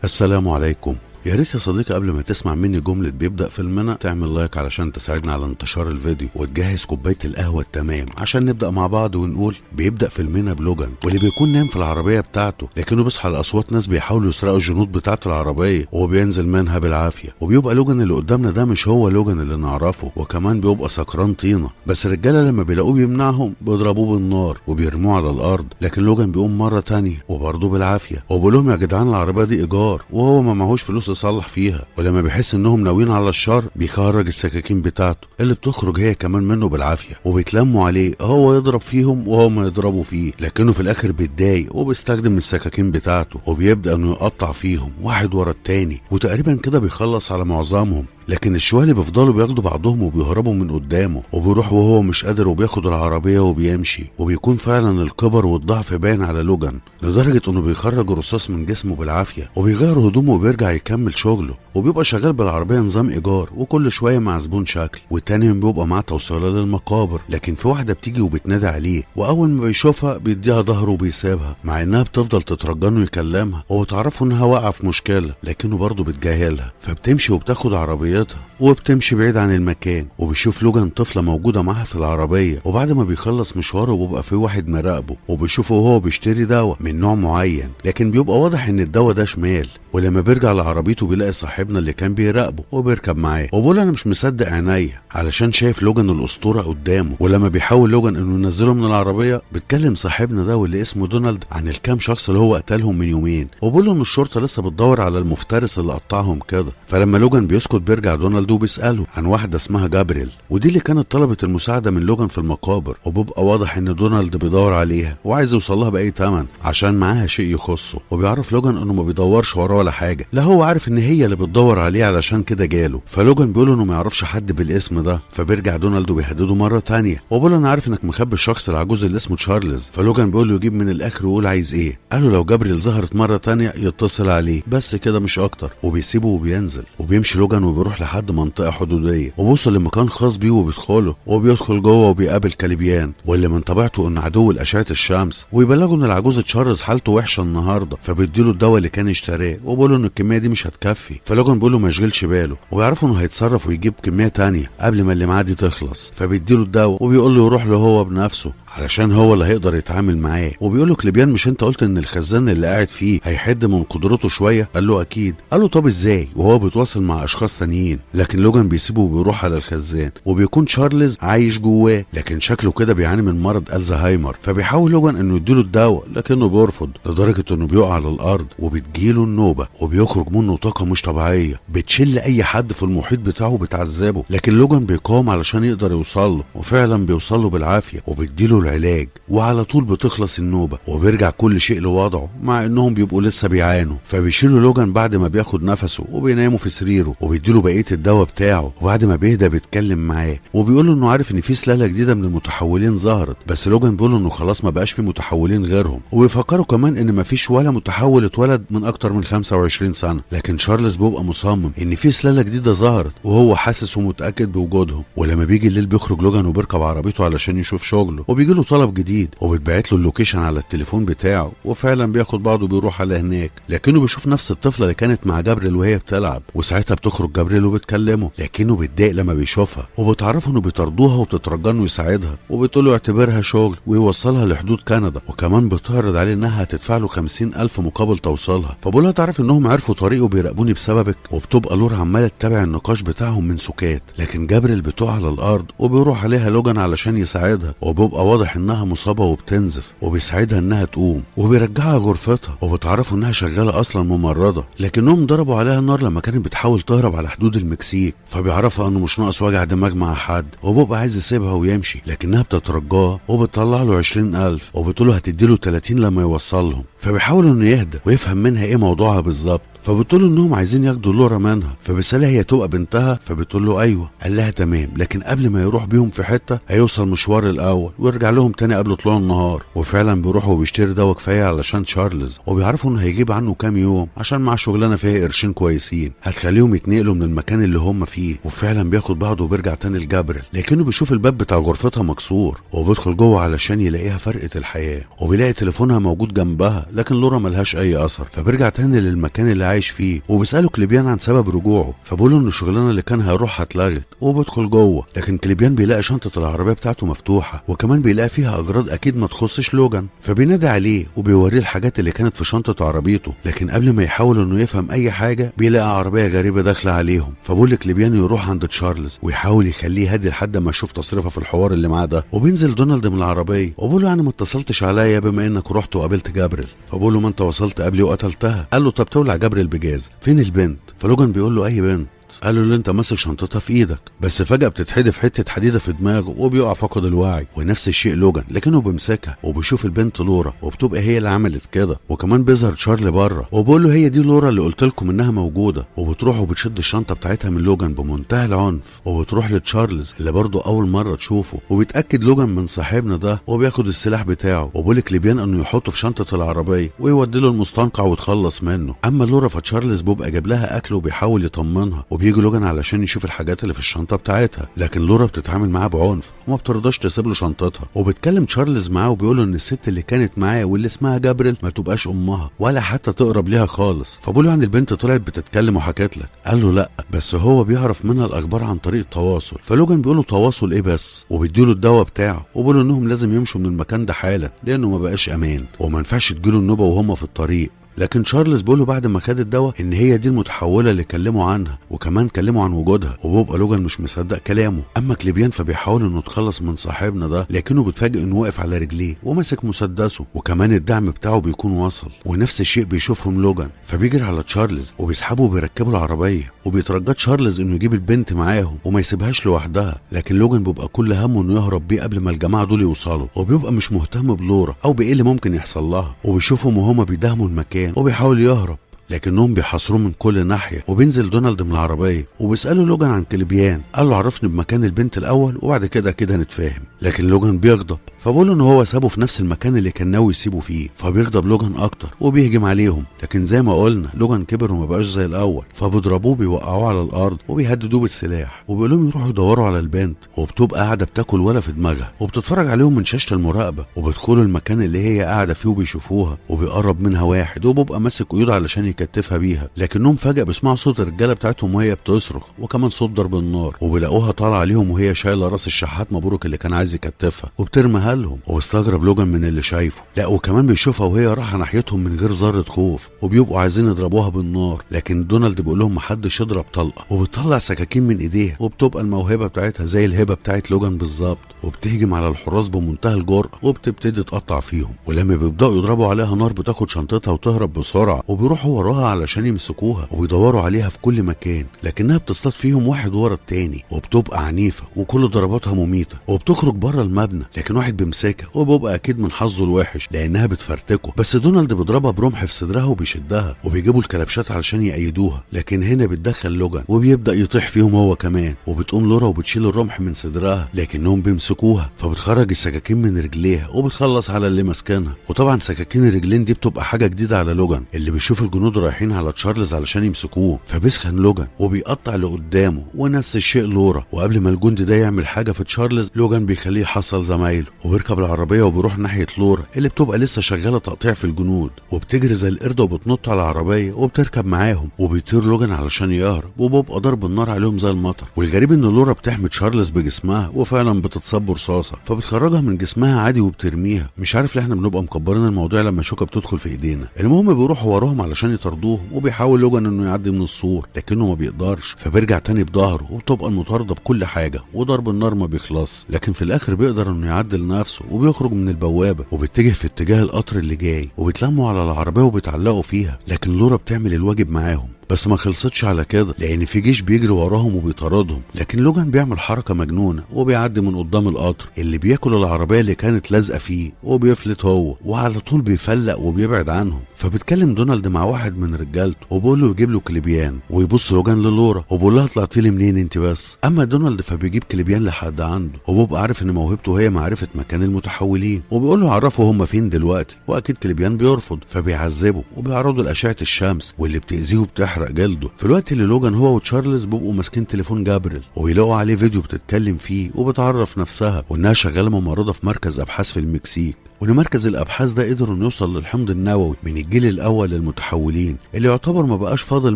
السلام عليكم. يا ريت يا صديقي قبل ما تسمع مني جملة بيبدأ فيلمنا تعمل لايك علشان تساعدنا على انتشار الفيديو، وتجهز كوباية القهوة التمام عشان نبدأ مع بعض ونقول بيبدأ فيلمنا بلوجان، واللي بيكون نايم في العربية بتاعته لكنه بيصحى لأصوات ناس بيحاولوا يسرقوا الجنود بتاعة العربية وهو بينزل منها بالعافية. وبيبقى لوجان اللي قدامنا ده مش هو لوجان اللي نعرفه، وكمان بيبقى سكران طينة، بس الرجالة لما بيلاقوه بيمنعهم بيضربوه بالنار وبيرموه على الأرض، لكن لوجان بيقوم مرة تانية وبرضه بالعافية وبيقول لهم يا جدعان العربية دي إيجار وهو ما معهوش فلوس يصلح فيها. ولما بيحس انهم ناويين على الشر بيخرج السكاكين بتاعته اللي بتخرج هي كمان منه بالعافيه، وبيتلموا عليه هو يضرب فيهم وهم يضربوا فيه، لكنه في الاخر بيتضايق وبيستخدم السكاكين بتاعته وبيبدا انه يقطع فيهم واحد ورا التاني، وتقريبا كده بيخلص على معظمهم. لكن الشوالي بيفضلوا بياخدوا بعضهم وبيهربوا من قدامه، وبيروح وهو مش قادر وبياخد العربيه وبيمشي، وبيكون فعلا الكبر والضعف باين على لوجان لدرجه انه بيخرج الرصاص من جسمه بالعافيه وبيغير هدومه وبيرجع يكمل شغله، وبيبقى شغال بالعربيه نظام ايجار وكل شويه مع زبون شكل، والتاني بيبقى معاه توصيله للمقابر. لكن في واحده بتيجي وبتنادي عليه، واول ما بيشوفها بيديها ظهره وبيسيبها، مع انها بتفضل تترجنه يكلمها وبتعرفه انها واقعه في مشكله، لكنه برضه بتجاهلها، فبتمشي وبتاخد عربيتها وبتمشي بعيد عن المكان. وبيشوف لوجان طفله موجوده معاها في العربيه، وبعد ما بيخلص مشواره بيبقى في واحد مراقبه وبيشوفه وهو بيشتري دواء من نوع معين، لكن بيبقى واضح ان الدواء ده شمال. ولما بيرجع لعربيته بيلاقي صاحبنا اللي كان بيراقبه وبيركب معاه، وبيقول انا مش مصدق عينيا علشان شايف لوجان الاسطوره قدامه. ولما بيحاول لوجان انه ينزله من العربيه بيتكلم صاحبنا ده واللي اسمه دونالد عن الكام شخص اللي هو قتلهم من يومين، وبيقول له ان الشرطه لسه بتدور على المفترس اللي قطعهم كده. فلما لوجان بيسكت بيرجع دونالد وبيساله عن واحده اسمها جابريل، ودي اللي كانت طلبت المساعده من لوجان في المقابر، وبيبقى واضح ان دونالد بيدور عليها وعايز يوصلها باي ثمن عشان معاها شيء يخصه. وبيعرف لوجان انه ما بيدورش وراه ولا حاجه، لا هو عارف ان هي اللي بتدور عليه علشان كده جاله. فلوجان بيقول انه ما يعرفش حد بالاسم ده، فبيرجع دونالد وبيهدده مره تانية وبيقول انا عارف انك مخبي الشخص العجوز اللي اسمه تشارلز. فلوجان بيقول له يجيب من الاخر ويقول عايز ايه. قال له لو جابريل ظهرت مره تانية يتصل عليه، بس كده مش اكتر، وبيسيبه وبينزل. وبيمشي لوجان وبيروح لحد منطقه حدوديه وبيوصل لمكان خاص بيه وبيدخله، وبيدخل جوه وبيقابل كاليبيان واللي من طبيعته انه عدو لاشعه الشمس، ويبلغه ان العجوز تشارلز حالته وحشه النهارده، فبيديله الدواء اللي كان اشتراه وبيقول له ان الكميه دي مش هتكفي. فلوجان بيقول له ما يشغلش باله، وبيعرفوا انه هيتصرف ويجيب كميه تانية قبل ما اللي معاه دي تخلص. فبيديله الدواء وبيقول له يروح له هو بنفسه علشان هو اللي هيقدر يتعامل معاه. وبيقول له كليبيان مش انت قلت ان الخزان اللي قاعد فيه هيحد من قدرته شويه؟ قال له اكيد. قال له طب ازاي وهو بيتواصل مع اشخاص تانيين؟ لكن لوجان بيسيبه وبيروح على الخزان، وبيكون تشارلز عايش جواه، لكن شكله كده بيعاني من مرض الزهايمر. فبيحاول لوجان انه يديله الدواء لكنه بيرفض لدرجه انه بيقع على الارض وبتجيله النوبه، وبيخرج منه طاقه مش طبيعيه بتشل اي حد في المحيط بتاعه وبتعذبه. لكن لوجان بيقاوم علشان يقدر يوصل له، وفعلا بيوصل له بالعافيه وبيديله العلاج، وعلى طول بتخلص النوبه وبيرجع كل شيء لوضعه، مع انهم بيبقوا لسه بيعانوا. فبيشيلوا لوجان بعد ما بياخد نفسه وبيناموا في سريره، وبيديله بقيه الدواء بتاعه، وبعد ما بيهدى بيتكلم معاه وبيقول له انه عارف ان في سلاله جديده من المتحولين ظهرت، بس لوجان بيقول له انه خلاص ما بقاش في متحولين غيرهم، وبيفكروا كمان ان ما فيش ولا متحول اتولد من اكتر من 25 سنه. لكن تشارلز بيبقى مصمم ان في سلاله جديده ظهرت وهو حاسس ومتاكد بوجودهم. ولما بيجي الليل بيخرج لوجان وبيركب عربيته علشان يشوف شغله، وبيجي له طلب جديد وبتبعت له اللوكيشن على التليفون بتاعه، وفعلا بياخد بعضه وبيروح على هناك، لكنه بيشوف نفس الطفله اللي كانت مع جابريل وهي بتلعب. وساعتها بتخرج جابريل وبتكلمه، لكنه بيتضايق لما بيشوفها، وبتعرفه انه بيطردوها وبتترجنه يساعدها، وبتقول له اعتبرها شغل ويوصلها لحدود كندا، وكمان بتعرض عليه انها هتدفع له 50,000 مقابل توصيلها. فبقولها تعرف انهم عرفوا طريقه وبيراقبوني بسببك. وبتبقى لور عماله تتابع النقاش بتاعهم من سكات، لكن جابريل بتقع على الارض وبيروح عليها لوجان علشان يساعدها، وبيبقى واضح انها مصابه وبتنزف، وبيساعدها انها تقوم وبيرجعها غرفتها، وبتعرفوا انها شغاله اصلا ممرضه، لكنهم ضربوا عليها النار لما كانت بتحاول تهرب على حدود المكسيك. فبيعرفها انه مش ناقص وجع دماغ مع حد، وبيبقى عايز يسيبها ويمشي، لكنها بتترجاه وبتطلع له 20,000 وبتقول له هتديله 30 لما يوصلهم. فبيحاول انه يهدى ويفهم منها ايه موضوعها بالظبط، فبتقول له انهم عايزين ياخدوا لورا منها، فبيسالها هي تبقى بنتها، فبتقول له ايوه. قال لها تمام، لكن قبل ما يروح بيهم في حته هيوصل مشوار الاول ويرجع لهم تاني قبل طلوع النهار. وفعلا بيروحوا وبيشتري دواء كفايه علشان تشارلز، وبيعرفوا انه هيجيب عنه كام يوم عشان مع شغلانه فيها قرشين كويسين هتخليهم يتنقلوا من المكان اللي هم فيه. وفعلا بياخد بعضه وبيرجع تاني لجابريل، لكنه بيشوف الباب بتاع غرفتها مكسور، وبيدخل جوه علشان يلاقيها فرقه الحياه، وبيلاقي تليفونها موجود جنبها، لكن لورا ملهاش اي اثر. فبيرجع تاني للمكان اللي عايش فيه، وبيساله كليبيان عن سبب رجوعه، فبيقولوا ان الشغلانه اللي كان هيروحها اتلغت، وبيدخل جوه، لكن كليبيان بيلاقي شنطه العربيه بتاعته مفتوحه، وكمان بيلاقي فيها اغراض اكيد ما تخصش لوجان، فبينادي عليه وبيوريه الحاجات اللي كانت في شنطه عربيته، لكن قبل ما يحاول انه يفهم اي حاجه بيلاقي عربيه غريبه داخله عليهم، فبيقول لكليبيان يروح عند تشارلز ويحاول يخليه هادي لحد ما يشوف تصريفه في الحوار اللي معاه ده، وبينزل دونالد من العربيه وبيقول له يعني ما اتصلتش عليا بما انك رحت وقابلت جابريل، فبقول له ما انت وصلت قبلي وقتلتها. قال له طب تولع جابريل بجاز، فين البنت؟ فلوجان بيقول له اي بنت؟ قال له اللي انت ماسك شنطتها في ايدك، بس فجأة بتتحدف حتة حديدة في دماغه وبيقع فقد الوعي، ونفس الشيء لوجان لكنه بيمسكها وبيشوف البنت لورا وبتبقى هي اللي عملت كده، وكمان بيظهر تشارلي بره وبيقول له هي دي لورا اللي قلت لكم انها موجودة، وبتروح وبتشد الشنطة بتاعتها من لوجان بمنتهى العنف، وبتروح لتشارلز اللي برضه اول مرة تشوفه، وبيتأكد لوجان من صاحبنا ده وبياخد السلاح بتاعه، وبيقول لكليبيان انه يحطه في شنطة العربية ويودي له المستنقع ويتخلص منه. اما لورا فتشارلز بيبقى جاب لها اكل وبيحاول يطمنها، وبيجي لوجان علشان يشوف الحاجات اللي في الشنطه بتاعتها، لكن لورا بتتعامل معاه بعنف وما بترضاش تسيب له شنطتها، وبتكلم تشارلز معاه وبيقول ان الست اللي كانت معاه واللي اسمها جابريل ما تبقاش امها ولا حتى تقرب ليها خالص، فبيقول له يعني البنت طلعت بتتكلم وحكت لك؟ قال له لا، بس هو بيعرف منها الاخبار عن طريق التواصل. فلوجان بيقول له تواصل ايه بس، وبيديله الدواء بتاعه، وبيقول له انهم لازم يمشوا من المكان ده حالا لانه ما بقاش امان وما ينفعش تجيله النوبه وهم في الطريق. لكن تشارلز بيقوله بعد ما خد الدواء ان هي دي المتحوله اللي كلموا عنها، وكمان كلموا عن وجودها، وبيبقى لوجان مش مصدق كلامه. اما كليبيان فبيحاول انه يتخلص من صاحبنا ده، لكنه بيتفاجئ انه واقف على رجليه وماسك مسدسه، وكمان الدعم بتاعه بيكون وصل، ونفس الشيء بيشوفهم لوجان، فبيجري على تشارلز وبيسحبه وبيركبوا العربيه، وبيترجى تشارلز انه يجيب البنت معاهم وما يسيبهاش لوحدها، لكن لوجان بيبقى كل همه انه يهرب بيه قبل ما الجماعه دول يوصلوا، وبيبقى مش مهتم بلورا او بايه اللي ممكن يحصل لها، وبيشوفهم وهما بيداهموا المكان وبيحاول يهرب، لكنهم بيحاصروه من كل ناحيه. وبينزل دونالد من العربيه وبيساله لوجان عن كليبيان، قال له عرفني بمكان البنت الاول وبعد كده هنتفاهم، لكن لوجان بيغضب، فبقول له ان هو سابه في نفس المكان اللي كان ناوي يسيبه فيه، فبيغضب لوجان اكتر وبيهجم عليهم، لكن زي ما قلنا لوجان كبر وما بقاش زي الاول، فبيضربوه بيوقعوه على الارض وبيهددوه بالسلاح، وبيقول لهم يروحوا يدوروا على البنت، وبتبقى قاعده بتاكل ولا في دماغها، وبتتفرج عليهم من شاشه المراقبه، وبيدخلوا المكان اللي هي قاعده فيه وبيشوفوها، وبيقرب منها واحد وبيبقى ماسك قيود علشان يكتفها بيها، لكنهم فجاه بيسمعوا صوت الرجاله بتاعتهم وهي بتصرخ، وكمان صوت ضرب النار، وبيلاقوها طالعه عليهم وهي شايله راس الشحات مبروك اللي كان عايز يكتفها وبترميها لهم، وبيستغرب لوجان من اللي شايفه، لا وكمان بيشوفها وهي رايحه ناحيتهم من غير ذره خوف، وبيبقوا عايزين يضربوها بالنار، لكن دونالد بيقول لهم محدش يضرب طلقه، وبتطلع سكاكين من ايديها، وبتبقى الموهبه بتاعتها زي الهبه بتاعت لوجان بالظبط، وبتهجم على الحراس بمنتهى الجرأه وبتبتدي تقطع فيهم، ولما بيبداوا يضربوا عليها نار بتاخد شنطتها وتهرب بسرعه، وبيروحوا وراها علشان يمسكوها وبيدوروا عليها في كل مكان، لكنها بتصطاد فيهم واحد ورا التاني، وبتبقى عنيفه وكل ضرباتها مميته، وبتخرج بره المبنى، لكن واحد بيمسكها وبيبقى اكيد من حظه الوحش لانها بتفرتكه، بس دونالد بيضربها برمح في صدرها وبيشدها، وبيجيبوا الكلبشات علشان يأيدوها، لكن هنا بيتدخل لوجان وبيبدا يطيح فيهم هو كمان، وبتقوم لورا وبتشيل الرمح من صدرها، لكنهم بيمسكوها، فبتخرج السكاكين من رجليها وبتخلص على اللي ماسكينها، وطبعا سكاكين الرجلين دي بتبقى حاجه جديده على لوجان اللي بيشوف الجنود رايحين على تشارلز علشان يمسكوه، فبيسخن لوجان وبيقطع اللي قدامه، ونفس الشيء لورا، وقبل ما الجندي ده يعمل حاجه في تشارلز لوجان بيخليه يحصل زمايله، وبيركب العربيه وبيروح ناحيه لورا اللي بتبقى لسه شغاله تقطيع في الجنود، وبتجري زي القرده وبتنط على العربيه وبتركب معاهم، وبيطير لوجان علشان يهرب، وبيبقى ضرب النار عليهم زي المطر، والغريب ان لورا بتحمي تشارلز بجسمها وفعلا بتتصاب برصاصه، فبتخرجها من جسمها عادي وبترميها، مش عارف ليه احنا بنبقى مكبرين الموضوع لما الشوكه بتدخل في ايدينا. المهم بيروحوا وراهم علشان يطردوهم، وبيحاول لوجان انه يعدي من السور لكنه ما بيقدرش، فبيرجع تاني بظهره، وبتبقى المطارده بكل حاجه وضرب النار ما بيخلص، لكن في الاخر بيقدر انه يعدل نفسه وبيخرج من البوابه وبيتجه في اتجاه القطر اللي جاي، وبيتلموا على العربيه وبيتعلقوا فيها، لكن لورا بتعمل الواجب معاهم، بس ما خلصتش على كده لان في جيش بيجري وراهم وبيطاردهم، لكن لوجان بيعمل حركه مجنونه وبيعدي من قدام القطر اللي بياكل العربيه اللي كانت لازقه فيه، وبيفلت هو وعلى طول بيفلق وبيبعد عنهم، فبتكلم دونالد مع واحد من رجالته وبيقول له يجيب له كليبيان، ويبص لوجان للورا وبيقول لها طلعتي لي منين انت بس؟ اما دونالد فبيجيب كليبيان لحد عنده، وبيبقى عارف ان موهبته هي معرفه مكان المتحولين، وبيقول له عرفه هم فين دلوقتي، واكيد كليبيان بيرفض، فبيعذبه وبيعرضوا لاشعه الشمس واللي بتاذيه وبتحرق جلده، في الوقت اللي لوجان هو وتشارلز بيبقوا ماسكين تليفون جابريل ويلاقوا عليه فيديو بتتكلم فيه وبتعرف نفسها وانها شغاله ممرضه في مركز ابحاث في المكسيك، وان مركز الابحاث ده قدروا انه يوصل للحمض النووي من الجيل الاول للمتحولين اللي يعتبر ما بقاش فاضل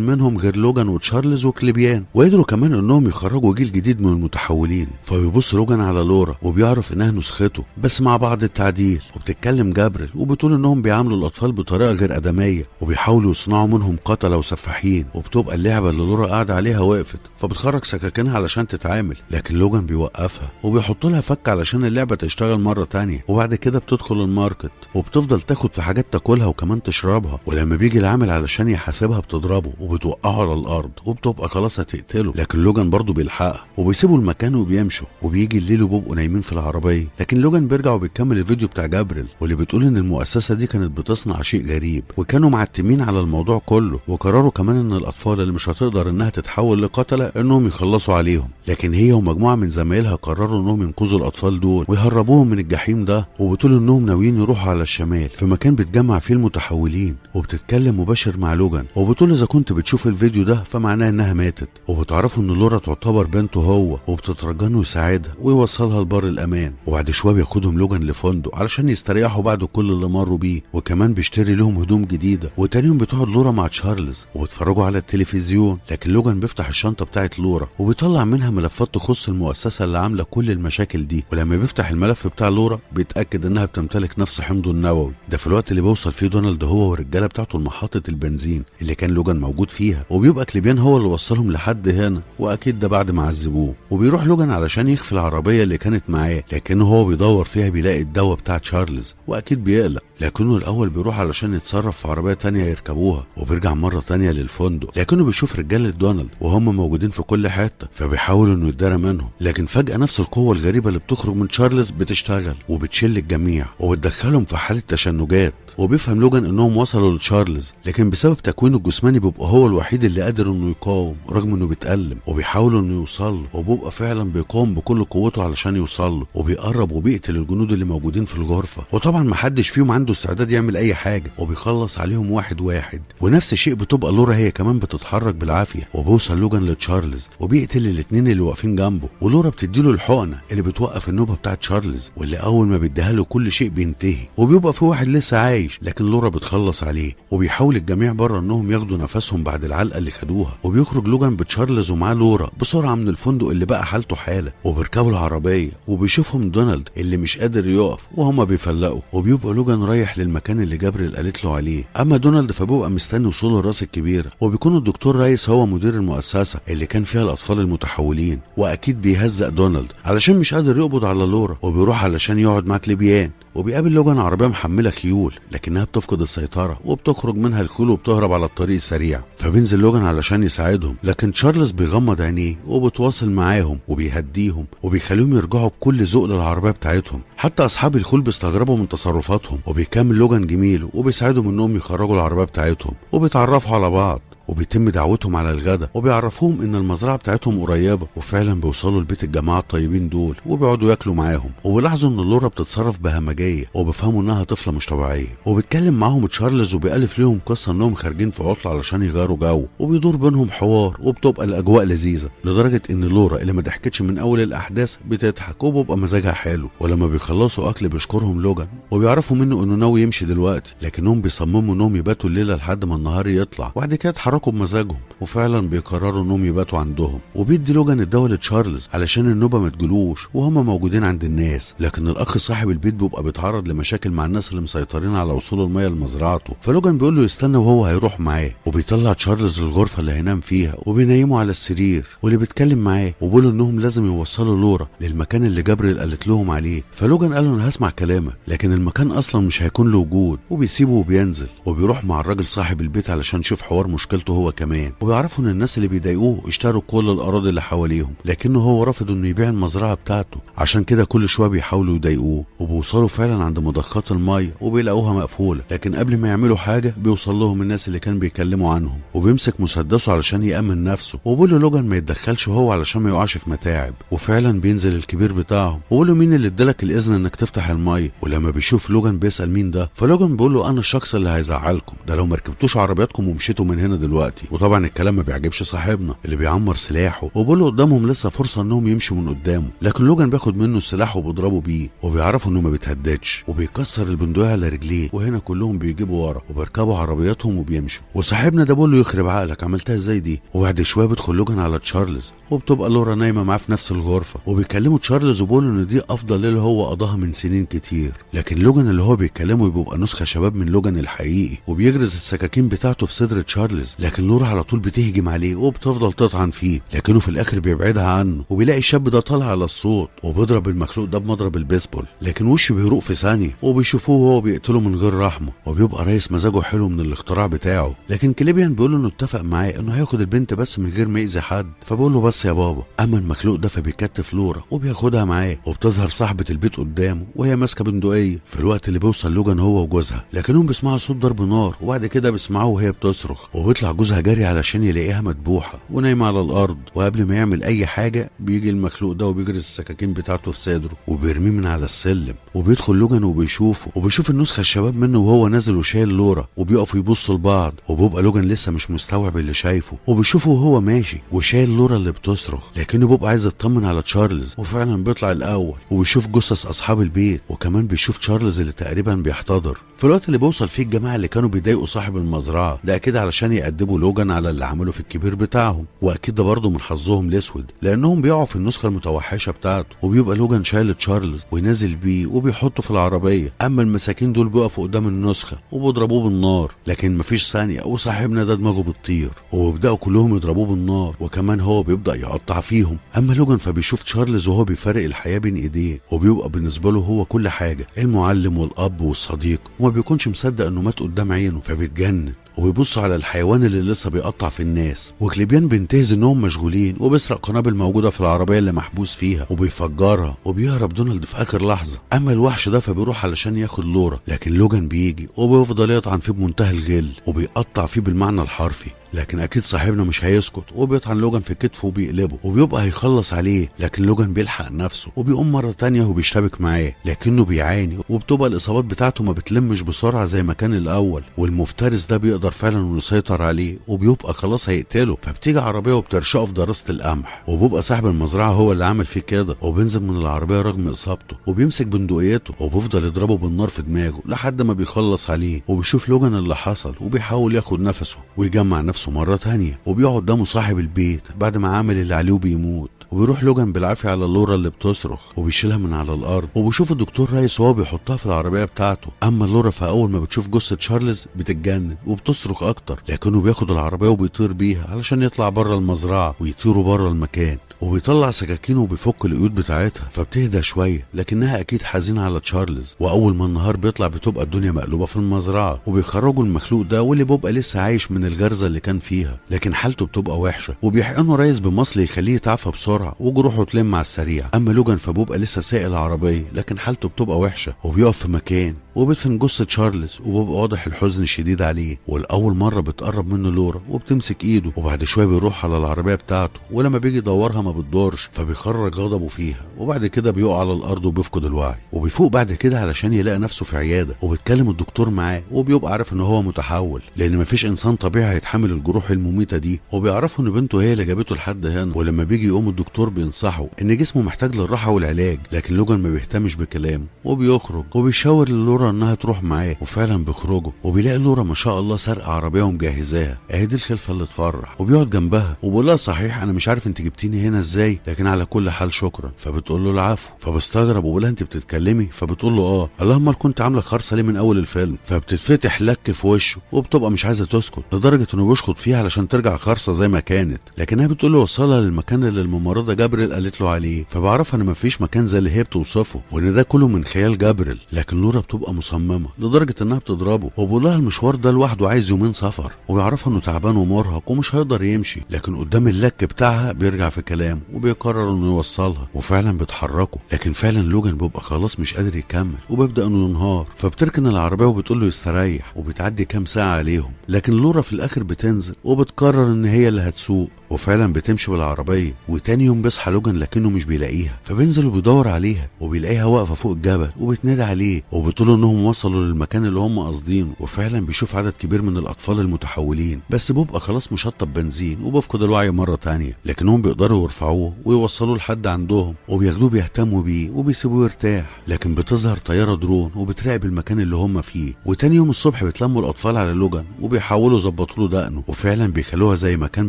منهم غير لوجان وتشارلز وكليبيان، وقدروا كمان انهم يخرجوا جيل جديد من المتحولين. فبيبص لوجان على لورا وبيعرف انها نسخته بس مع بعض التعديل، وبتتكلم جابريل وبتقول انهم بيعاملوا الاطفال بطريقه غير ادميه وبيحاولوا يصنعوا منهم قتله وسفاحين. وبتبقى اللعبه اللي لورا قاعده عليها وقفت، فبتخرج سكاكينها علشان تتعامل، لكن لوجان بيوقفها وبيحط لها فك علشان اللعبه تشتغل مره تانية. وبعد كده بتدخل الماركت وبتفضل تاخد في حاجات تاكلها وكمان تشربها، ولما بيجي العامل علشان يحاسبها بتضربه وبتوقعه على الارض وبتبقى خلاص هتقتله، لكن لوجان برضه بيلحقها وبيسيبوا المكان وبيمشوا. وبيجي الليل وبيبقوا نايمين في العربيه، لكن لوجان بيرجع وبيكمل الفيديو بتاع جابريل واللي بتقول ان المؤسسه دي كانت بتصنع شيء غريب وكانوا معتمين على الموضوع كله، وقرروا كمان ان الاطفال اللي مش هتقدر انها تتحول لقتله انهم يخلصوا عليهم. لكن هي ومجموعه من زمايلها قرروا انهم ينقذوا الاطفال دول ويهربوهم من الجحيم ده، وبتقول انهم ناويين يروحوا على الشمال في مكان بتجمع فيه المتحولين. وبتتكلم مباشر مع لوجان وبتقول اذا كنت بتشوف الفيديو ده فمعناه انها ماتت، وبتعرفوا ان لورا تعتبر بنته هو، وبتترجى انه يساعدها ويوصلها لبر الامان. وبعد شويه بياخدهم لوجان لفندق علشان يستريحوا بعد كل اللي مروا بيه، وكمان بيشتري لهم هدوم جديده. وتاني يوم بتقعد لورا مع تشارلز وبيتفرجوا على التلفزيون، لكن لوجان بيفتح الشنطه بتاعت لورا وبيطلع منها ملفات تخص المؤسسه اللي عامله كل المشاكل دي. ولما بيفتح الملف بتاع لورا بيتاكد انها بتمتلك نفس حمضه النووي. ده في الوقت اللي بيوصل فيه دونالد هو والرجاله بتاعته لمحطه البنزين اللي كان لوجان موجود فيها، وبيبقى كليبيان هو اللي وصلهم لحد هنا، واكيد ده بعد ما عذبوه. وبيروح لوجان علشان يخفي العربيه اللي كانت معاه، لكنه هو بيدور فيها بيلاقي الدواء بتاع تشارلز واكيد بيقلق، لكنه الاول بيروح علشان يتصرف في عربيه تانية يركبوها. وبيرجع مره تانية للفندق، لكنه بيشوف رجاله دونالد وهم موجودين في كل حته، فبيحاول انه يتدارى منهم. لكن فجاه نفس القوه الغريبه اللي بتخرج من تشارلز بتشتغل وبتشل الجميع وبتدخلهم في حاله تشنجات. وبيفهم لوجان انهم وصلوا لتشارلز، لكن بسبب تكوينه الجسماني بيبقى هو الوحيد اللي قادر انه يقاوم رغم انه بيتألم، وبيحاول انه يوصل له، وبيبقى فعلا بيقاوم بكل قوته علشان يوصل له، وبيقرب وبيقتل الجنود اللي موجودين في الغرفه. وطبعا محدش فيهم عنده استعداد يعمل اي حاجه، وبيخلص عليهم واحد واحد. ونفس الشيء بتبقى لورا هي كمان بتتحرك بالعافيه، وبيوصل لوجان لتشارلز وبيقتل الاتنين اللي واقفين جنبه. ولورا بتديله الحقنه اللي بتوقف النوبه بتاعت تشارلز، واللي اول ما بيديها له كل شيء بينتهي، وبيبقى في واحد لسه عايش، لكن لورا بتخلص عليه. وبيحاول الجميع بره انهم ياخدوا نفسهم بعد العلقه اللي خدوها. وبيخرج لوجان بتشارلز ومعاه لورا بسرعه من الفندق اللي بقى حالته حاله، وبيركبوا العربيه وبيشوفهم دونالد اللي مش قادر يقف وهما بيفلقوا. وبيبقى لوجان رايح للمكان اللي جابريل قالت له عليه، اما دونالد فبيبقى مستني وصوله الراس الكبيره. وبيكون الدكتور رايس هو مدير المؤسسه اللي كان فيها الاطفال المتحولين، واكيد بيهزق دونالد علشان مش قادر يقبض على لورا. وبيروح علشان يقعد مع كليبيان، وبيقابل لوجان عربيه محمله خيول لكنها بتفقد السيطره وبتخرج منها الخيول وبتهرب على الطريق السريع. فبينزل لوجان علشان يساعدهم، لكن تشارلز بيغمض عينيه وبتواصل معاهم وبيهديهم وبيخليهم يرجعوا بكل ذوق للعربيه بتاعتهم. حتى اصحاب الخيول بيستغربوا من تصرفاتهم، وبيكمل لوجان جميله وبيساعدهم انهم يخرجوا العربيه بتاعتهم، وبيتعرفوا على بعض وبيتم دعوتهم على الغدا، وبيعرفوهم ان المزرعه بتاعتهم قريبه. وفعلا بيوصلوا لبيت الجماعه الطيبين دول وبيقعدوا ياكلوا معاهم، وبيلاحظوا ان لورا بتتصرف بهمجيه، وبيفهموا انها طفله مش طبيعيه. وبيتكلم معاهم تشارلز وبيألف ليهم قصه انهم خارجين في عطله علشان يغيروا جو، وبيدور بينهم حوار، وبتبقى الاجواء لذيذه لدرجه ان لورا اللي ما ضحكتش من اول الاحداث بتضحك وبيبقى مزاجها حلو. ولما بيخلصوا اكل بيشكرهم لوجان وبيعرفوا منه انه ناوي يمشي دلوقتي، لكنهم بيصمموا انهم يباتوا الليله لحد ما النهار يطلع، وبعد كده يتحركوا بمزاجهم. وفعلا بيقرروا انهم يباتوا عندهم، وبيدي لوجان الدواء لتشارلز علشان النوبه ما تجلوش وهم موجودين عند الناس. لكن الاخ صاحب البيت بيبقى بيتعرض لمشاكل مع الناس اللي مسيطرين على وصول الميه لمزرعته، فلوجان بيقول له يستنى وهو هيروح معاه. وبيطلع تشارلز للغرفه اللي هينام فيها وبينيمه على السرير، واللي بيتكلم معاه وبيقول انهم لازم يوصلوا لورا للمكان اللي جابريل قالت لهم عليه. فلوجان قال له انا هسمع كلامك، لكن المكان اصلا مش هيكون له وجود. وبيسيبه وبينزل وبيروح مع الراجل صاحب البيت علشان يشوف حوار مشكلته هو كمان. وبيعرفوا ان الناس اللي بيضايقوه اشتروا كل الاراضي اللي حواليهم، لكنه هو رافض انه يبيع المزرعه بتاعته، عشان كده كل شويه بيحاولوا يضايقوه. وبيوصلوا فعلا عند مضخات الميه وبيلاقوها مقفوله، لكن قبل ما يعملوا حاجه بيوصل لهم الناس اللي كان بيكلموا عنهم، وبيمسك مسدسه علشان يامن نفسه. وبيقول له لوجان ما يتدخلش هو علشان ما يقعش في متاعب. وفعلا بينزل الكبير بتاعهم وبيقول له مين اللي ادالك الاذن انك تفتح الميه. ولما بيشوف لوجان بيسال مين ده، فلوجان بيقول له انا الشخص اللي هيزعلكم ده لو ما ركبتوش عربياتكم ومشيتوا من هنا دلوقتي. دلوقتي. وطبعا الكلام ما بيعجبش صاحبنا اللي بيعمر سلاحه، وبيقول له قدامهم لسه فرصه انهم يمشوا من قدامه، لكن لوجان بياخد منه السلاح وبيضربه بيه، وبيعرفوا انه ما بيتهددش، وبيكسر البندقيه على رجليه. وهنا كلهم بيجيبوا ورا وبيركبوا عربياتهم وبيمشوا. وصاحبنا ده بيقول له يخرب عقلك، عملتها ازاي دي؟ وبعد شويه بيدخل لوجان على تشارلز، وبتبقى لورا نايمه معاه في نفس الغرفه، وبيكلموا تشارلز وبيقولوا ان دي افضل ليله هو قضاها من سنين كتير. لكن لوجان اللي هو بيكلمه بيبقى نسخه شباب من لوجان الحقيقي، وبيغرز السكاكين بتاعته في صدر تشارلز، لكن لورا على طول بتهجم عليه وبتفضل تطعن فيه، لكنه في الاخر بيبعدها عنه. وبيلاقي الشاب ده طالع على الصوت وبيضرب المخلوق ده بمضرب البيسبول، لكن وشه بيروق في ثانيه، وبيشوفوه وهو بيقتله من غير رحمه، وبيبقى رئيس مزاجه حلو من الاختراع بتاعه. لكن كليبيان بيقول له انه اتفق معاه انه هياخد البنت بس من غير ما يأذي حد، فبيقول له بس يا بابا. اما المخلوق ده فبيكتف لورا وبياخدها معاه، وبتظهر صاحبه البيت قدامه وهي ماسكه بندقيه في الوقت اللي بيوصل لوجان هو وجوزها، لكنهم بيسمعوا صوت ضرب نار، وبعد كده بيسمعوه وهي بتصرخ، وبيطلع جوزها جري علشان يلاقيها مدبوحه ونايمه على الارض. وقبل ما يعمل اي حاجه بيجي المخلوق ده وبيجري السكاكين بتاعته في صدره وبيرميه من على السلم. وبيدخل لوجان وبيشوف النسخه الشباب منه وهو نازل وشايل لورا، وبيقفوا يبصوا لبعض، وبيبقى لوجان لسه مش مستوعب اللي شايفه، وبيشوفه وهو ماشي وشايل لورا اللي بتصرخ، لكنه بيبقى عايز يطمن على تشارلز، وفعلا بيطلع الاول وبيشوف جثث اصحاب البيت، وكمان بيشوف تشارلز اللي تقريبا بيحتضر. في الوقت اللي بيوصل فيه الجماعه اللي كانوا بيضايقوا صاحب المزرعه ده، اكيد علشان يأدبوا لوجان على اللي عمله في الكبير بتاعهم، واكيد ده برضه من حظهم الاسود لانهم بيقعوا في النسخه المتوحشه بتاعته. وبيبقى لوجان شايل تشارلز ونازل بيه وبيحطه في العربيه، اما المساكين دول بيقفوا قدام النسخه وبيضربوه بالنار، لكن مفيش ثانيه وصاحبنا ده دماغه بتطير، وبيبداوا كلهم يضربوه بالنار، وكمان هو بيبدا يقطع فيهم. اما لوجان فبيشوف تشارلز وهو بيفارق الحياه بين ايديه، وبيبقى بالنسبه له هو كل حاجه، المعلم والاب والصديق، وما بيكونش مصدق انه مات قدام عينه، فبيتجنن وبيبص على الحيوان اللي لسه بيقطع في الناس. وكليبيان بينتهز انهم مشغولين وبيسرق قنابل موجوده في العربيه اللي محبوس فيها وبيفجرها، وبيهرب دونالد في اخر لحظه. اما الوحش ده فبيروح علشان ياخد لورا، لكن لوجان بيجي وبيفضل يطعن فيه بمنتهى الغل وبيقطع فيه بالمعنى الحرفي، لكن اكيد صاحبنا مش هيسكت، وبيطعن لوجان في كتفه وبيقلبه، وبيبقى هيخلص عليه، لكن لوجان بيلحق نفسه وبيقوم مره تانية وبيشتبك معاه، لكنه بيعاني، وبتبقى الاصابات بتاعته ما بتلمش بسرعه زي ما كان الاول، والمفترس ده بيقدر فعلا انه يسيطر عليه، وبيبقى خلاص هيقتله. فبتيجي عربيه وبترشقه في دراسه القمح، وبيبقى صاحب المزرعه هو اللي عامل فيه كده، وبينزل من العربيه رغم اصابته، وبيمسك بندقيته وبيفضل يضربه بالنار في دماغه لحد ما بيخلص عليه. وبيشوف لوجان اللي حصل وبيحاول ياخد نفسه ويجمع نفسه مرة تانية، وبيقعد قدامه صاحب البيت بعد ما عامل اللي عليه وبيموت، وبيروح لوجان بالعافية على لورا اللي بتصرخ وبيشيلها من على الأرض، وبيشوف الدكتور رايس وهو بيحطها في العربية بتاعته. أما لورا فأول ما بتشوف جثة تشارلز بتتجنن وبتصرخ أكتر، لكنه بياخد العربية وبيطير بيها علشان يطلع بره المزرعة ويطيروا بره المكان، وبيطلع سكاكينه وبيفك القيود بتاعتها، فبتهدى شويه، لكنها اكيد حزينه على تشارلز. واول ما النهار بيطلع بتبقى الدنيا مقلوبه في المزرعه، وبيخرجوا المخلوق ده واللي بيبقى لسه عايش من الغرزه اللي كان فيها، لكن حالته بتبقى وحشه، وبيحقنوا ريس بمصل يخليه يتعافى بسرعه وجروحه تلم على السريع. اما لوجان فبيبقى لسه سايق العربيه، لكن حالته بتبقى وحشه وبيقف في مكان، وبيدفن جثه تشارلز، وبيبقى واضح الحزن الشديد عليه. والاول مره بتقرب منه لورا وبتمسك ايده، وبعد شويه بيروح على العربيه بتاعته، ولما بيجي يدورها ما بتدورش، فبيخرج غضبه فيها، وبعد كده بيقع على الارض وبيفقد الوعي، وبيفوق بعد كده علشان يلاقي نفسه في عياده، وبيتكلم الدكتور معاه، وبيبقى عارف ان هو متحول، لان مفيش انسان طبيعي هيتحمل الجروح المميته دي، وبيعرفوا ان بنته هي اللي جابته لحد هنا. ولما بيجي يقوم الدكتور بينصحه ان جسمه محتاج للراحه والعلاج، لكن لوجان ما بيهتمش بكلامه، وبيخرج وبيشاور للورا انها تروح معاه، وفعلا بيخرجوا، وبيلاقي لورا ما شاء الله سارقه عربيه ومجهزاها، اهي دي الخلفه اللي تفرح، وبيقعد جنبها وبيقول لها صحيح انا مش عارف انت جبتيني هنا ازاي، لكن على كل حال شكرا. فبتقول له العفو، فبستغرب وبقول لها انت بتتكلمي؟ فبتقول له اه. اللهم كنت عامله خرصه ليه من اول الفيلم؟ فبتتفتح لك في وشه، وبتبقى مش عايزه تسكت لدرجه انه بيشخط فيها علشان ترجع خرصه زي ما كانت، لكنها بتقول له وصلها للمكان اللي الممرضه جابريل قالت له عليه، فبعرفها ان مفيش مكان زي اللي هي بتوصفه، وان ده كله من خيال جابريل، لكن لورا بتبقى مصممه لدرجه انها بتضربه، وبقول لها المشوار ده لوحده عايز يومين سفر، وبيعرفها انه تعبان ومرهق ومش هيقدر يمشي، لكن قدام اللك بتاعها بيرجع في كلامه وبيقرر انه يوصلها، وفعلا بيتحركوا، لكن فعلا لوجان بيبقى خلاص مش قادر يكمل وبيبدا انه ينهار، فبتركن العربيه وبتقول له يستريح، وبتعدي كام ساعه عليهم، لكن لورا في الاخر بتنزل وبتقرر ان هي اللي هتسوق، وفعلا بتمشي بالعربيه. وتاني يوم بيصحى لوجان لكنه مش بيلاقيها، فبينزل وبيدور عليها وبيلاقيها واقفه فوق الجبل وبتنادي عليه وبتقول انهم وصلوا للمكان اللي هم قاصدينه. وفعلا بيشوف عدد كبير من الاطفال المتحولين، بس بيبقى خلاص مشطب بنزين وبيفقد الوعي مره تانيه، لكنهم بيقدروا يرفعوه ويوصلوه لحد عندهم وبياخدوه بيهتموا بيه وبيسيبوه يرتاح. لكن بتظهر طياره درون وبتراقب المكان اللي هم فيه. وتاني يوم الصبح بيتلموا الاطفال على لوجان وبيحاولوا يظبطوا له دقنه، وفعلا بيخلوها زي ما كان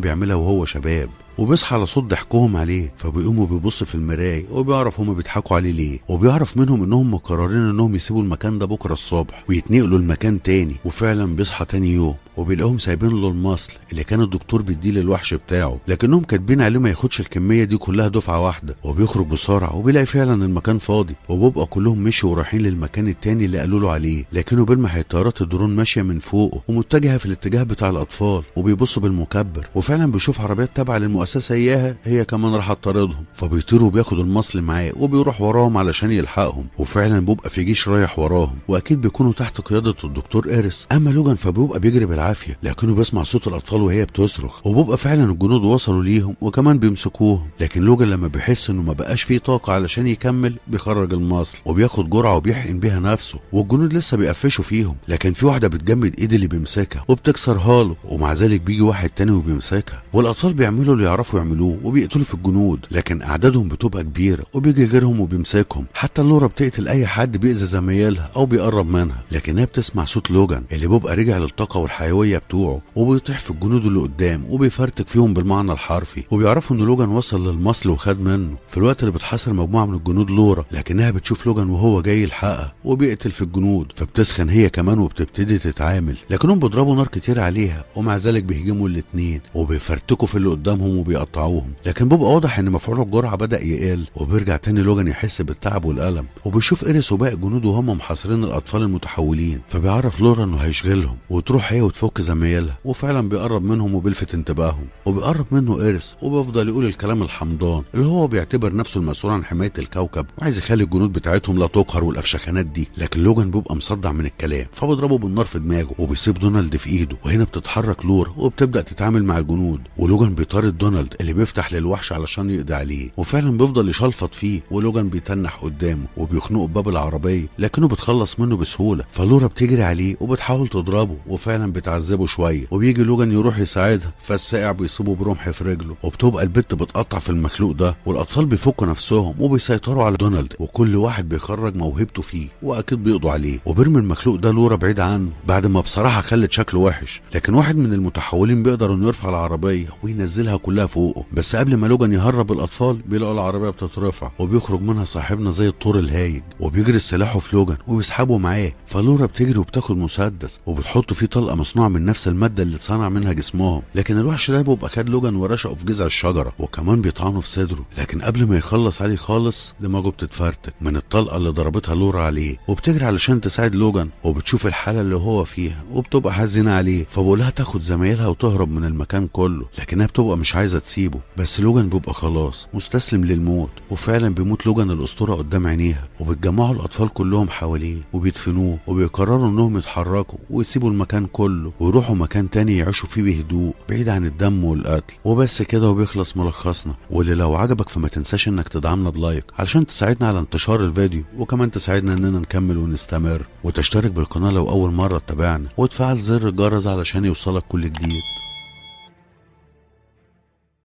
بيعملها وهو شباب. وبيصحى على صوت ضحكهم عليه، فبيقوم وبيبص في المرايه وبيعرف هما بيضحكوا عليه ليه، وبيعرف منهم انهم مقررين انهم يسيبوا المكان ده بكره الصبح ويتنقلوا لمكان تاني. وفعلا بيصحى تاني يوم وبيلاقيهم سايبين له المصل اللي كان الدكتور بيديه للوحش بتاعه، لكنهم كاتبين عليه ما ياخدش الكميه دي كلها دفعه واحده. وبيخرج بسرعه وبيلاقي فعلا المكان فاضي، وبيبقى كلهم مشوا ورايحين للمكان التاني اللي قالوا له عليه، لكنه بيلمح طيارات الدرون ماشيه من فوقه ومتجهه في الاتجاه بتاع الاطفال. وبيبص بالمكبر وفعلا بيشوف عربيات تابعه للمؤسسه اياها هي كمان راح تطاردهم، فبيطير وبياخد المصل معاه وبيروح وراهم علشان يلحقهم. وفعلا بيبقى في جيش رايح وراهم، واكيد بيكونوا تحت قياده الدكتور إيريس. اما لوجان فبيبقى بيجري بالعافيه، لكنه بيسمع صوت الاطفال وهي بتصرخ، وبيبقى فعلا الجنود وصلوا ليهم وكمان بيمسكوهم. لكن لوجان لما بيحس انه ما بقاش فيه طاقه علشان يكمل بيخرج المصل وبياخد جرعه وبيحقن بيها نفسه، والجنود لسه بيقفشوا فيهم، لكن في واحده بتجمد ايد اللي بيمسكها وبتكسرها له، ومع ذلك بيجي واحد تاني وبيمسكها. والاطفال بيعملوا اللي يعرفوا يعملوه وبيقتلوا في الجنود، لكن اعدادهم بتبقى كبيره وبيجي غيرهم وبيمسكهم. حتى لورا بتقتل اي حد بيأذي زمايلها او بيقرب منها، لكنها بتسمع صوت لوجان اللي بيبقى رجع للطاقه والحيويه بتوعه، وبيطيح في الجنود اللي قدام وبيفرتك فيهم بالمعنى الحرفي. وبيعرفوا ان لوجان وصل للمصل وخد منه في الوقت اللي بتحاصر مجموعه من الجنود لورا، لكنها بتشوف لوجان وهو جاي يلحقها وبيقتل في الجنود، فبتسخن هي كمان وبتبتدي تتعامل، لكنهم بيضربوا نار كتير عليها، ومع ذلك بيهجموا الاتنين وبيفرتكوا في اللي قدامهم وبيقطعوهم. لكن بيبقى واضح ان مفعول الجرعه بدأ يقل، وبيرجع تاني لوجان يحس بالتعب والألم، وبيشوف إيريس وباقي الجنود وهم محاصرين الاطفال المتحولين، فبيعرف لورا انه هيشغلهم وتروح هي وتفك زمايلها. وفعلا بيقرب منهم وبيلفت انتباههم، وبيقرب منه إيريس وبيفضل يقول الكلام الحمضان اللي هو بيعتبر نفسه المسؤول عن حمايه الكوكب وعايز يخلي الجنود بتاعتهم لا تقهر والافشخانات دي. لكن لوجان بيبقى مصدع من الكلام، فبيضربه بالنار في دماغه وبيسيب دونالد في ايده. وهنا بتتحرك لورا وبتبدا تتعامل مع الجنود، ولوجان بيطارد دونالد اللي بيفتح للوحش علشان يقضي عليه، وفعلا بيفضل يشلفط فيه، ولوجان بيتنح قدامه وبيخنقه بباب العربيه، لكنه بتخلص منه بسهوله. فلورا بتجري عليه وبتحاول تضربه، وفعلا بتعذبه شويه، وبيجي لوجان يروح يساعدها، فالسائع بيصيبه برمح في رجله، وبتبقى البت بتقطع في المخلوق ده، والاطفال بيفكوا نفسهم وبيسيطروا على دونالد، وكل واحد بيخرج موهبته فيه واكيد بيقضوا عليه. وبيرمي المخلوق ده لورا بعيد عنه بعد ما بصراحه خلت شكله وحش، لكن واحد من المتحولين بيقدر انه يرفع العربيه وينزلها كلها فوقه. بس قبل ما لوجان يهرب الاطفال بيلاقوا العربيه بتترفع وبيخرج منها صاحبنا زي الطور الهايج، وبيجري سلاحه في لوجان وبيسحبه معاه. فلورا بتجري وبتاخد مسدس وبتحط فيه طلقه مصنوعه من نفس الماده اللي اتصنع منها جسمهم، لكن الوحش ده بيبقى خد لوجان ورشقه في جذع الشجره وكمان بيطعنه في صدره. لكن قبل ما يخلص عليه خالص دماغه بتتفرتك من الطلقه اللي ضربتها لورا عليه، وبتجري علشان تساعد لوجان، وبتشوف الحاله اللي هو فيها وبتبقى حزينه عليه، فبقولها تاخد زمايلها وتهرب من المكان كله، لكنها بتبقى مش عايزه تسيبه. بس لوجان بيبقى خلاص مستسلم للموت، وفعلا بيموت لوجان الاسطوره قدام عينيها، وبيتجمعوا الاطفال كلهم حواليه وبيدفنوه، وبيقرروا انهم يتحركوا ويسيبوا المكان كله ويروحوا مكان تاني يعيشوا فيه بهدوء بعيد عن الدم والقتل. وبس كده وبيخلص ملخصنا. واللي لو عجبك فما تنساش انك تدعمنا بلايك علشان تساعدنا على انتشار الفيديو، وكمان تساعدنا اننا نكمل ونستمر، وتشترك بالقناه لو اول مره تتابعنا، وتفعل زر الجرس علشان يوصلك كل جديد.